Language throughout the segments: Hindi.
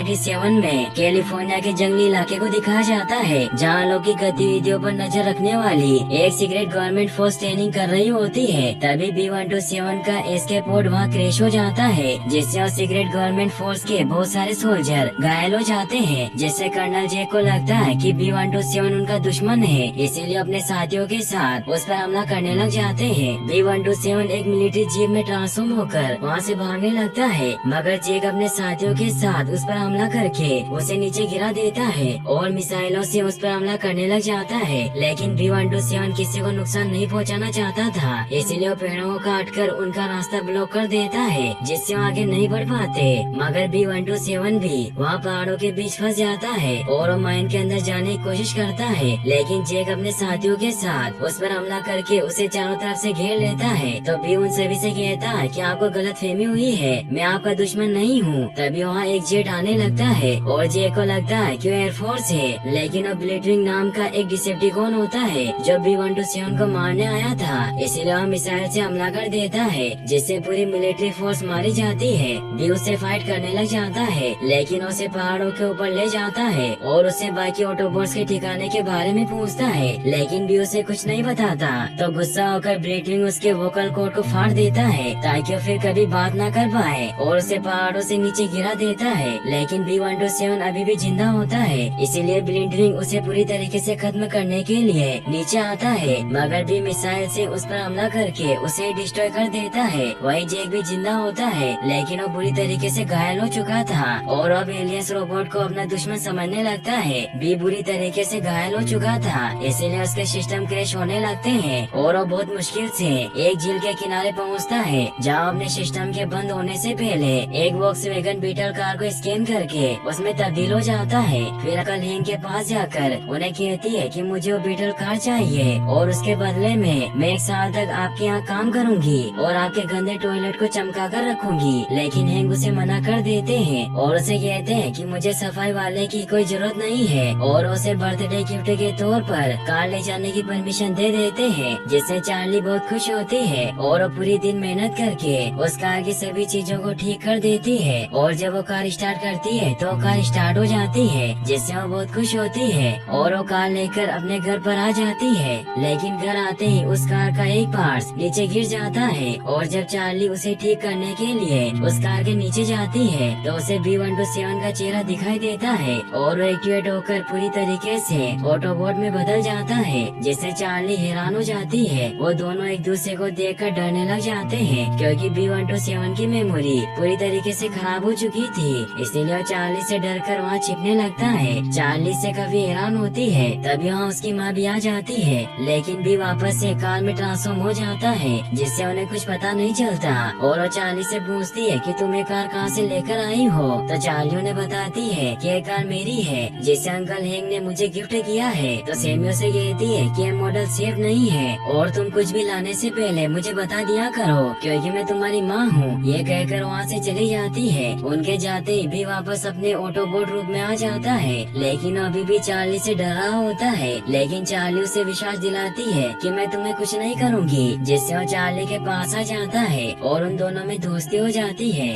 1987 में कैलिफोर्निया के जंगली इलाके को दिखाया जाता है, जहाँ लोग की गतिविधियों पर नजर रखने वाली एक सीक्रेट गवर्नमेंट फोर्स ट्रेनिंग कर रही होती है। तभी B-127 का एस्केप पोड वहाँ क्रैश हो जाता है, जिससे सीक्रेट गवर्नमेंट फोर्स के बहुत सारे सोल्जर घायल हो जाते हैं। जिससे कर्नल जे को लगता है कि B-127 उनका दुश्मन है, इसीलिए अपने साथियों के साथ उस पर हमला करने लग जाते हैं। B-127 एक मिलिट्री जीप में ट्रांसफॉर्म होकर वहाँ से भागने लगता है, मगर जेक अपने साथियों के साथ उस पर हमला करके उसे नीचे गिरा देता है और मिसाइलों से उस पर हमला करने लग जाता है। लेकिन B-127 किसी को नुकसान नहीं पहुंचाना चाहता था, इसीलिए वो पेड़ों को काटकर उनका रास्ता ब्लॉक कर देता है, जिससे वो आगे नहीं बढ़ पाते। मगर B-127 भी वहाँ पहाड़ों के बीच फंस जाता है और वो माइन के अंदर जाने की कोशिश करता है, लेकिन जेक अपने साथियों के साथ उस पर हमला करके उसे चारों तरफ से घेर लेता है। तो भी उन सभी से कहता है कि आपको गलतफहमी हुई है, मैं आपका दुश्मन नहीं हूँ। तभी वहाँ एक जेट आने लगता है और जेक को लगता है कि वो एयरफोर्स है, लेकिन वो ब्लिटरिंग नाम का एक डिसेप्टिकॉन होता है जो B-127 को मारने आया था। इसीलिए वह मिसाइल से हमला कर देता है, जिससे पूरी मिलिट्री फोर्स मारी जाती है। बी उससे फाइट करने लग जाता है, लेकिन उसे पहाड़ों के ऊपर ले जाता है और उससे बाकी ऑटोबॉट्स के ठिकाने के बारे में पूछता है, लेकिन बी उसे कुछ नहीं बताता। तो गुस्सा होकर ब्लिटरिंग उसके वोकल कोड को फाड़ देता है ताकि वो फिर कभी बात न कर पाए और उसे पहाड़ों से नीचे गिरा देता है। लेकिन B-127 अभी भी जिंदा होता है, इसीलिए ब्लिटरिंग उसे पूरी तरीके से खत्म करने के लिए नीचे आता है, मगर भी मिसाइल से उस पर हमला करके उसे डिस्ट्रॉय कर देता है। वही जेक भी जिंदा होता है, लेकिन वो बुरी तरीके से घायल हो चुका था और अब एलियंस रोबोट को अपना दुश्मन समझने लगता है। बी बुरी तरीके से घायल हो चुका था, इसीलिए उसके सिस्टम क्रैश होने लगते हैं और वो बहुत मुश्किल से एक झील के किनारे पहुंचता है, जहां अपने सिस्टम के बंद होने से पहले एक वॉक्सवैगन बीटल कार को स्कैन करके उसमें तब्दील हो जाता है। फिर अकल हेंग के पास जाकर उन्हें कहती है कि मुझे वो बीटल कार चाहिए और उसके बदले में मैं 1 साल तक आपके यहाँ काम करूंगी और आपके गंदे टॉयलेट को चमका कर रखूंगी। लेकिन हेंग उसे मना कर देते हैं और उसे कहते हैं कि मुझे सफाई वाले की कोई जरूरत नहीं है और उसे बर्थडे गिफ्ट के तौर पर कार ले जाने की परमिशन दे देते हैं, जिससे चार्ली बहुत खुश होती है और वो पूरी दिन मेहनत करके उस कार की सभी चीजों को ठीक कर देती है। और जब वो कार स्टार्ट करती है तो कार स्टार्ट हो जाती है, जिससे वो बहुत खुश होती है और वो कार लेकर अपने घर पर आ जाती है। लेकिन घर आते ही उस कार का एक पार्ट नीचे गिर जाता है और जब चार्ली उसे ठीक करने के लिए उस कार के नीचे जाती है तो उसे B-127 का चेहरा दिखाई देता है और वो एक्टिवेट होकर पूरी तरीके से ऑटोबॉट में बदल जाता है, जिससे चार्ली हैरान हो जाती है। वो दोनों एक दूसरे को देखकर डरने लग जाते हैं, क्योंकि B-127 की मेमोरी पूरी तरीके से खराब हो चुकी थी, इसीलिए वो चार्ली से डरकर वहाँ छिपने लगता है। चार्ली से काफी हैरान होती है, तभी वहाँ उसकी माँ भी आ जाती है, लेकिन भी वापस से कार में ट्रांसफॉर्म हो जाता है, जिससे उन्हें कुछ पता नहीं चलता। और वो चार्ली से पूछती है कि तुम ये कार कहाँ से लेकर आई हो, तो चार्ली उन्हें बताती है कि ये कार मेरी है, जिसे अंकल हेंग ने मुझे गिफ्ट किया है। तो सैमी उसे कहती है कि ये मॉडल सेफ नहीं है और तुम कुछ भी लाने से पहले मुझे बता दिया करो, क्योंकि मैं तुम्हारी माँ हूँ। ये कहकर वहाँ से चली जाती है। उनके जाते ही भी वापस अपने ऑटोबॉट रूप में आ जाता है, लेकिन अभी भी चार्ली से डर रहा होता है। लेकिन चार्ली उसे विश्वास दिलाती है कि मैं तुम्हें कुछ नहीं करूँगी, जिससे वो चार्ली के पास आ जाता है और उन दोनों में दोस्ती हो जाती है।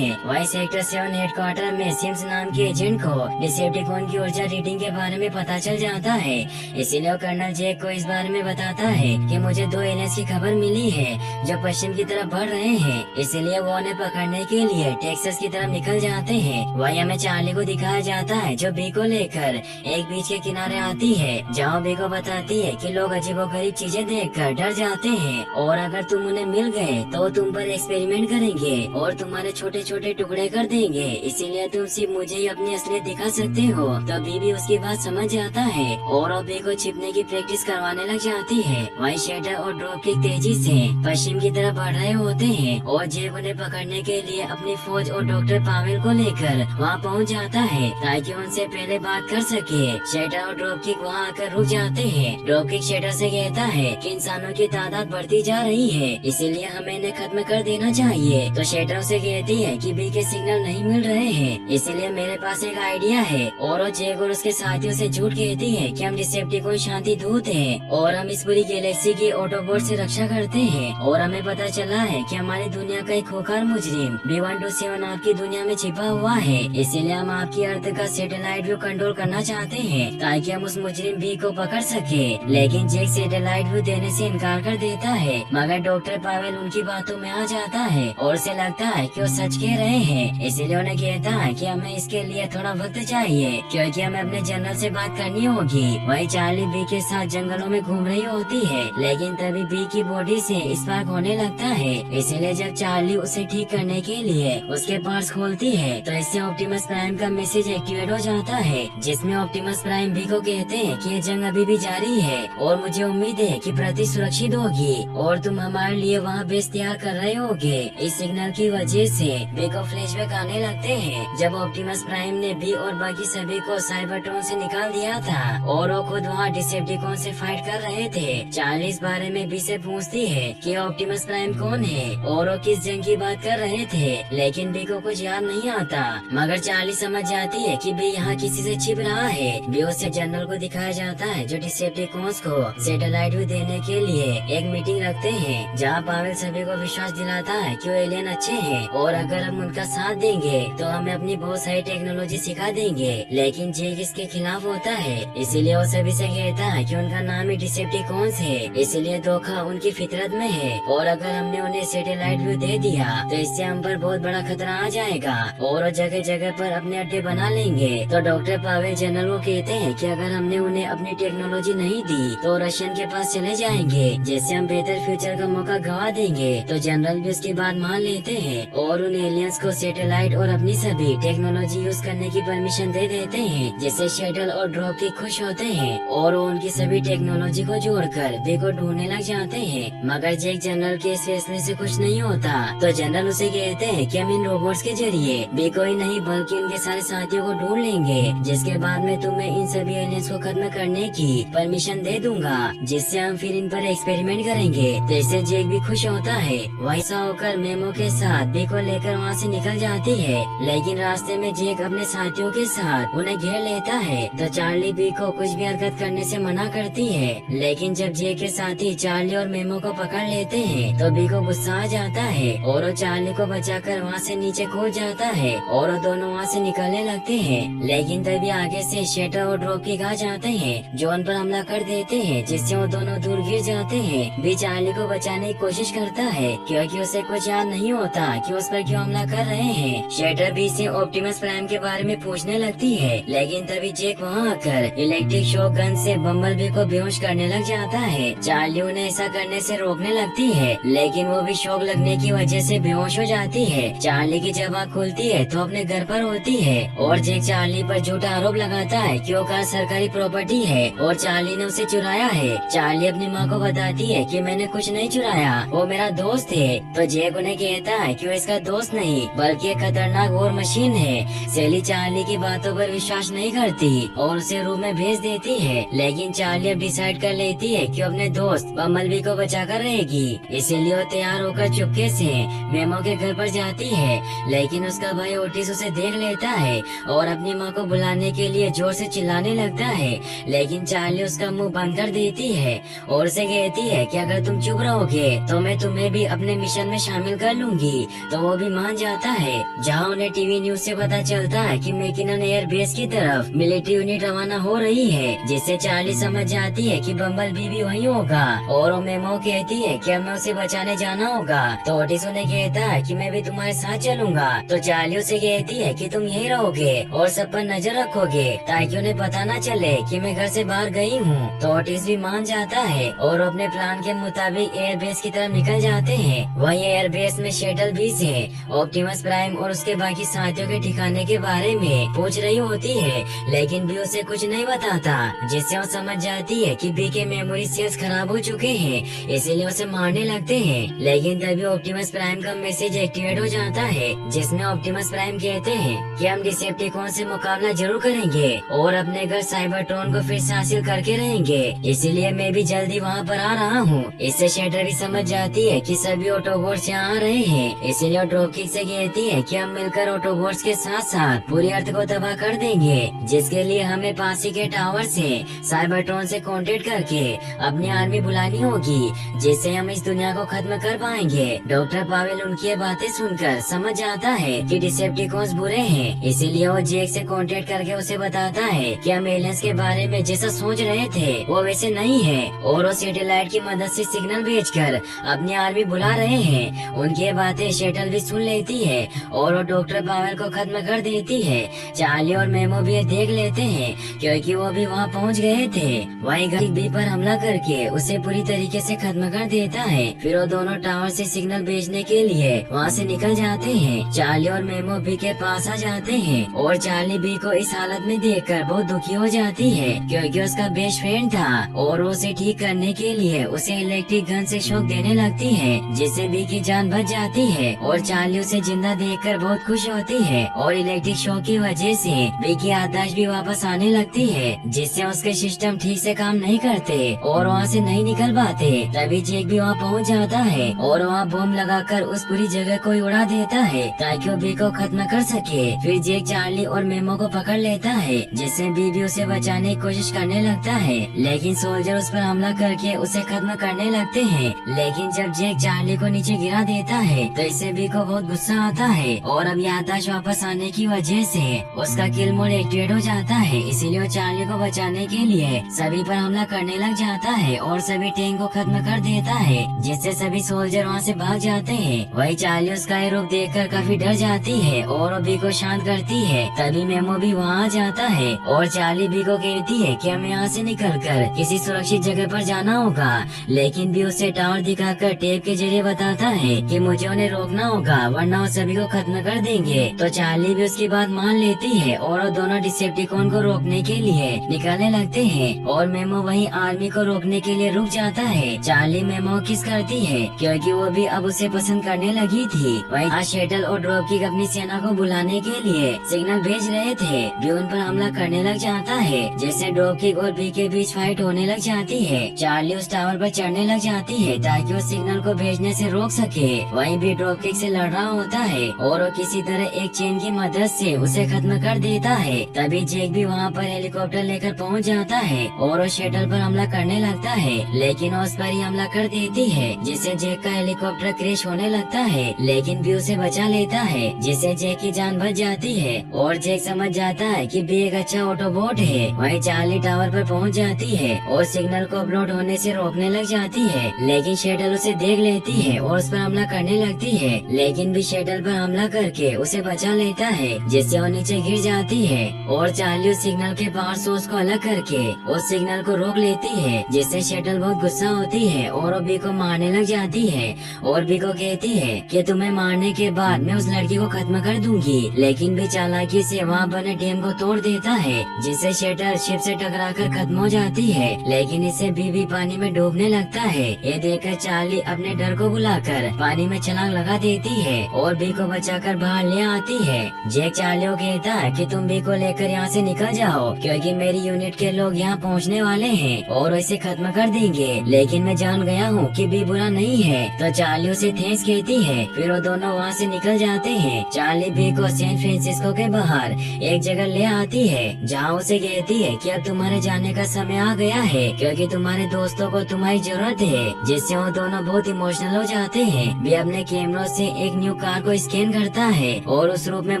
वही सेक्टर 7 हेडक्वार्टर में सिम्स नाम के एजेंट को डिसेप्टिकॉन की ऊर्जा रीडिंग के बारे में पता चल जाता है, इसीलिए वो कर्नल जेक को इस बारे में बताता है कि मुझे 2 एलियंस की खबर मिली है जो पश्चिम की तरफ बढ़ रहे हैं, इसीलिए वो उन्हें पकड़ने के लिए टेक्सास की तरफ निकल जाते हैं। वही हमें चार्ली को दिखाया जाता है जो बी को लेकर एक बीच के किनारे आती है, जहाँ बी को बताती है कि लोग अजीबोगरीब चीजें देखकर डर जाते हैं और अगर तुम उन्हें मिल गए तो तुम पर एक्सपेरिमेंट करेंगे और तुम्हारे छोटे छोटे टुकड़े कर देंगे, इसीलिए तुम सिर्फ मुझे ही अपनी असलियत दिखा सकते हो। तो बी भी उसकी बात समझ जाता है और बी को छिपने की प्रैक्टिस करवाने लग जाती है। वही शेटर और ड्रॉप किक तेजी से पश्चिम की तरफ बढ़ रहे होते हैं और जेक उन्हें पकड़ने के लिए अपनी फौज और डॉक्टर पावेल को लेकर वहाँ पहुँच जाता है ताकि उनसे पहले बात कर सके। शेटर और ड्रॉप किक वहाँ आकर रुक जाते हैं। ड्रॉप किक शेटर से कहता है कि इंसानों की तादाद बढ़ती जा रही है, इसीलिए हमें इन्हें खत्म कर देना चाहिए। तो शेटर उसे कहती है कि बी के सिग्नल नहीं मिल रहे हैं, इसीलिए मेरे पास एक आइडिया है। और वो जेक और उसके साथियों से झूठ कहती है कि हम डिसेप्टिकॉन शांति दूत हैं और हम इस पूरी गैलेक्सी की ऑटोबॉट से रक्षा करते हैं और हमें पता चला है कि हमारी दुनिया का एक खूंखार मुजरिम B-127 आपकी दुनिया में छिपा हुआ है, इसीलिए हम आपकी अर्थ का सैटेलाइट व्यू कंट्रोल करना चाहते हैं ताकि हम उस मुजरिम बी को पकड़ सके। लेकिन जैक सैटेलाइट व्यू देने से इनकार कर देता है, मगर डॉक्टर पावेल उनकी बातों में आ जाता है और उसे लगता है कि वो सच कह रहे हैं। इसीलिए उन्हें कहता है कि हमें इसके लिए थोड़ा वक्त चाहिए क्योंकि हमें अपने जनरल से बात करनी होगी। वही चार्ली बी के साथ जंगलों में घूम रही होती है, लेकिन तभी बी की बॉडी से स्पार्क होने लगता है। इसीलिए जब चार्ली उसे ठीक करने के लिए उसके पार्ट्स खोलती है तो इससे ऑप्टिमस प्राइम का मैसेज एक्टिवेट हो जाता है, जिसमें ऑप्टिमस प्राइम बी को कहते हैं कि ये जंग अभी भी जारी है और मुझे उम्मीद है कि प्रति सुरक्षित होगी और तुम हमारे लिए वहाँ बेस तैयार कर रहे होगे। इस सिग्नल की वजह से बी को फ्लैशबैक आने लगते हैं जब ऑप्टिमस प्राइम ने बी और बाकी सभी को साइबरट्रॉन से निकाल दिया था और वो खुद वहाँ डिसेप्टिकॉन से फाइट कर रहे थे। चार्ली इस बारे में बी से पूछती है कि ऑप्टिमस प्राइम कौन है और वो किस जंग की बात कर रहे थे, लेकिन बी को कुछ याद नहीं आता। मगर चार्ली समझ जाती है कि बी यहाँ किसी से छिप रहा है। बी उसे जनरल को दिखाया जाता है जो डिसेप्टिकॉन्स को सैटेलाइट व्यू देने के लिए एक मीटिंग रखते हैं, जहाँ पावेल सभी को विश्वास दिलाता है कि वो एलियन अच्छे हैं और अगर हम उनका साथ देंगे तो हमें अपनी बहुत सारी टेक्नोलॉजी सिखा देंगे। लेकिन जेक इसके खिलाफ होता है, इसीलिए वो सभी से कहता है कि उनका नाम ही डिसेप्टिकॉन्स है, इसलिए धोखा उनकी फितरत में है और अगर हमने उन्हें सैटेलाइट व्यू दे दिया तो इससे हम पर बहुत बड़ा खतरा आ जाएगा और वो जगह जगह पर अपने अड्डे बना लेंगे। तो डॉक्टर पावेल जनरल को कहते हैं कि अगर हमने उन्हें अपनी टेक्नोलॉजी नहीं दी तो रशियन के पास चले जाएंगे, जिससे हम बेहतर फ्यूचर का मौका गवा देंगे। तो जनरल भी उसकी बात मान लेते हैं और उन एलियंस को सैटेलाइट और अपनी सभी टेक्नोलॉजी यूज करने की परमिशन दे देते हैं, जिससे शटल और ड्रॉपकिक खुश होते हैं और वो उनकी सभी टेक्नोलॉजी को जोड़कर बी को ढूंढने लग जाते हैं। मगर जेक जनरल के इस फैसले से खुश नहीं होता, तो जनरल उसे कहते हैं कि हम इन रोबोट्स के जरिए बी को ही नहीं बल्कि उनके सारे साथियों को ढूंढ लेंगे, जिसके बाद में तुम्हें इन सभी एलियंस को खत्म करने की परमिशन दे दूंगा, जिससे हम फिर इन पर एक्सपेरिमेंट करेंगे। तो इससे जेक भी खुश होता है। वैसा होकर मेमो के साथ बी को लेकर वहाँ से निकल जाती है, लेकिन रास्ते में जेक अपने साथियों के साथ उन्हें घेर लेता है। तो चार्ली बी को कुछ भी हरकत करने से मना करती है, लेकिन जब जेक के साथी चार्ली और मेमो को पकड़ लेते हैं तो बी को गुस्सा आ जाता है और वो चार्ली को बचाकर वहाँ से नीचे कूद जाता है और वो दोनों वहाँ से निकलने लगते हैं। लेकिन तभी आगे से शेटर और ड्रॉपकिक आ जाते हैं जो उन पर हमला कर देते हैं, जिससे वो दोनों दूर गिर जाते हैं। बी चार्ली को बचाने की कोशिश करता है क्योंकि उसे कुछ याद नहीं होता कि उस पर क्यों हमला कर रहे हैं। शेटर बी से ऑप्टिमस प्राइम के बारे में पूछने लगती है, लेकिन तभी जेक वहाँ आकर इलेक्ट्रिक शॉक गन से बम्बलबी को बेहोश करने लग जाता है। चार्ली उन्हें ऐसा करने से रोकने लगती है, लेकिन वो भी शॉक लगने की वजह से बेहोश हो जाती है। चार्ली की जब आँख खुलती है तो अपने घर पर होती है और जेक चार्ली पर झूठा आरोप लगाता है कि वो कार सरकारी प्रॉपर्टी है और चार्ली ने उसे चुराया है। चार्ली अपनी माँ को बताती है कि मैंने कुछ नहीं चुराया, वो मेरा दोस्त है। तो जेक उन्हें कहता है कि वो इसका दोस्त नहीं बल्कि एक खतरनाक वॉर मशीन है। सेली चार्ली की बातों पर विश्वास नहीं करती और उसे रूम में भेज देती है, लेकिन चार्ली अब डिसाइड कर लेती है कि अपने दोस्त बम्बलबी को बचाकर रहेगी। इसीलिए वो तैयार होकर चुपके से मेमो के घर पर जाती है, लेकिन उसका भाई ओटिस उसे देख लेता है और अपनी माँ को बुलाने के लिए जोर से चिल्लाने लगता है, लेकिन चार्ली उसका मुंह बंद कर देती है और उसे कहती है कि अगर तुम चुप रहोगे तो मैं तुम्हें भी अपने मिशन में शामिल कर लूंगी। तो वो भी मान जाता है, जहाँ उन्हें टीवी न्यूज से पता चलता है कि मैकिनन एयर बेस की तरफ मिलिट्री यूनिट रवाना हो रही है, जिससे चार्ली समझ जाती है कि बम्बलबी भी वहीं होगा और वो मेमो कहती है कि हमें उसे बचाने जाना होगा। तो ओटिस उन्हें कहता है कि मैं भी तुम्हारे साथ चलूंगा। तो चार्ली उसे कहती है कि तुम यहीं रहोगे और सब पर नजर रखोगे ताकि उन्हें पता न चले कि मैं घर से बाहर गई हूँ। तो ओटिस भी मान जाता है और अपने प्लान के मुताबिक एयरबेस की तरफ निकल जाते हैं। वही एयरबेस में शटल बी से ऑप्टिमस प्राइम और उसके बाकी साथियों के ठिकाने के बारे में पूछ रही होती है, लेकिन बी उसे कुछ नहीं बताता, जिससे वो समझ जाती है कि बी के मेमोरी सेल्स खराब हो चुके हैं, इसीलिए उसे मारने लगते हैं। लेकिन तभी ऑप्टिमस प्राइम का मैसेज एक्टिवेट हो जाता है, जिसमें ऑप्टिमस प्राइम कहते हैं कि हम डिसेप्टिकॉन से मुकाबला जरूर करेंगे और अपने घर साइबरट्रॉन को फिर से हासिल करके रहेंगे, इसीलिए मैं भी जल्दी वहाँ पर आ रहा हूँ। इससे शेटर भी समझ जाती है कि सभी ऑटोबोट्स यहाँ आ रहे हैं, इसीलिए ड्रॉपकिक से कहती है कि हम मिलकर ऑटोबोट्स के साथ साथ पूरी अर्थ को तबाह कर देंगे, जिसके लिए हमें पासी के टावर से साइबरट्रॉन से कांटेक्ट करके अपनी आर्मी बुलानी होगी, जिससे हम इस दुनिया को खत्म कर पाएंगे। डॉक्टर पावेल उनकी ये बातें सुनकर समझ जाता है कि डिसेप्टिकॉन्स बुरे रहे हैं। इसीलिए वो जेक से कांटेक्ट करके उसे बताता है कि हम एलियंस के बारे में जैसा सोच रहे थे वो वैसे नहीं है और वो सैटेलाइट की मदद से सिग्नल भेजकर अपनी आर्मी बुला रहे हैं। उनकी बातें शटल भी सुन लेती है और वो डॉक्टर पावेल को खत्म कर देती है। चार्ली और मेमो भी देख लेते हैं क्योंकि वो भी वहाँ पहुँच गए थे। वही गाड़ी बी पर हमला करके उसे पूरी तरीके से खत्म कर देता है। फिर वो दोनों टावर से सिग्नल भेजने के लिए वहाँ से निकल जाते हैं। चार्ली और मेमो बी के पास आ जाते हैं और चार्ली बी को इस हालत में देखकर बहुत दुखी हो जाती है क्योंकि उसका बेस्ट फ्रेंड था और उसे ठीक करने के लिए उसे इलेक्ट्रिक गन से शॉक देने लगती है जिससे बी की जान बच जाती है और चार्ली उसे जिंदा देखकर बहुत खुश होती है और इलेक्ट्रिक शॉक की वजह से बी की याददाश्त भी वापस आने लगती है जिससे उसके सिस्टम ठीक से काम नहीं करते और वहाँ से नहीं निकल पाते। तभी जेक भी वहाँ पहुँच जाता है और वहाँ बम लगाकर उस पूरी जगह को उड़ा देता है ताकि वो बी को खत्म कर सके। फिर जेक चार्ली और मेमो को पकड़ लेता है जिससे बी भी उसे बचाने की कोशिश करने लगता है लेकिन सोल्जर उस पर हमला करके उसे खत्म करने लगते हैं। लेकिन जब जेक चार्ली को नीचे गिरा देता है तो इससे बी को बहुत गुस्सा आता है और अब याददाश्त वापस आने की वजह से उसका किल मोड एक्टिवेट हो जाता है। इसीलिए वो चार्ली को बचाने के लिए सभी पर हमला करने लग जाता है और सभी टैंक को खत्म कर देता है जिससे सभी सोल्जर वहाँ से भाग जाते हैं। वही चार्ली उसका ये रूप देखकर काफी डर जाती है और वो बी को शांत करती है। तभी मेमो भी वहाँ आ जाता है और चार्ली बी को कहती है कि हमें यहाँ से निकलकर किसी सुरक्षित जगह पर जाना होगा लेकिन भी उसे टावर दिखाकर टेप के जरिए बताता है कि मुझे उन्हें रोकना होगा वरना वो सभी को खत्म कर देंगे। तो चार्ली भी उसकी बात मान लेती है और वो दोनों डिसेप्टिकॉन को रोकने के लिए निकलने लगते हैं और मेमो वही आर्मी को रोकने के लिए रुक जाता है। चार्ली मेमो को किस करती है क्योंकि वो भी अब उसे पसंद करने लगी थी। वही आज शटल और ड्रॉपकिक अपनी सेना को बुलाने के लिए सिग्नल भेज रहे थे भी उन पर हमला करने लग जाता है जिससे ड्रॉपकिक और बी के बीच फाइट होने लग जाती है। चार्ली उस टावर पर चढ़ने लग जाती है ताकि वो सिग्नल को भेजने से रोक सके। वहीं भी ड्रॉपकिक से लड़ रहा होता है और वो किसी तरह एक चेन की मदद से उसे खत्म कर देता है। तभी जेक भी वहाँ पर हेलीकॉप्टर लेकर पहुँच जाता है और वो शटल पर हमला करने लगता है लेकिन उस पर ही हमला कर देती है जिससे जेक का हेलीकॉप्टर क्रैश होने लगता है लेकिन बी उसे बचा लेता है जिससे जेक की जान बच जाती है और जेक समझ जाता है कि बी एक अच्छा ऑटोबॉट है। वहीं चार्ली टावर पर पहुंच जाती है और सिग्नल को अपलोड होने से रोकने लग जाती है लेकिन शटल उसे देख लेती है और उस पर हमला करने लगती है लेकिन भी शटल पर हमला करके उसे बचा लेता है जिससे वो नीचे गिर जाती है और चार्ली उस सिग्नल के पावर सोर्स को अलग करके उस सिग्नल को रोक लेती है जिससे शटल बहुत गुस्सा होती है और वो बी को मारने लग जाती है और बी को कहती है कि तुम्हें मारने के बाद मैं उस लड़की को खत्म कर दूंगी लेकिन भी चालाकी से वहाँ बने डैम को तोड़ देता है जिससे शटल शिप से टकराकर खत्म हो जाती है लेकिन इससे बी भी पानी में डूबने लगता है। ये देखकर चार्ली अपने डर को बुलाकर पानी में छलांग लगा देती है और बी को बचाकर बाहर ले आती है। जेक चार्ली को कहता है कि तुम बी को लेकर यहाँ से निकल जाओ क्योंकि मेरी यूनिट के लोग यहाँ पहुँचने वाले हैं और इसे खत्म कर देंगे लेकिन मैं जान गया हूँ कि बी बुरा नहीं है। तो चार्ली उसे थैंक्स कहती है। फिर वो दोनों वहाँ से निकल जाते हैं। चार्ली बी को सैन फ्रांसिस्को के बाहर एक जगह ले आती है जहाँ उसे कहती है कि अब तुम्हारे जाने का समय आ गया है क्योंकि तुम्हारे दोस्तों को तुम्हारी जरूरत है जिससे वो दोनों बहुत इमोशनल हो जाते हैं। वे अपने कैमरों से एक न्यू कार को स्कैन करता है और उस रूप में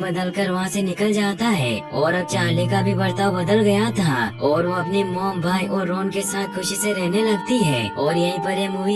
बदलकर वहाँ से निकल जाता है और अब चार्ली का भी बर्ताव बदल गया था और वो अपनी मॉम भाई और रोन के साथ खुशी से रहने लगती है और यहीं पर ये मूवी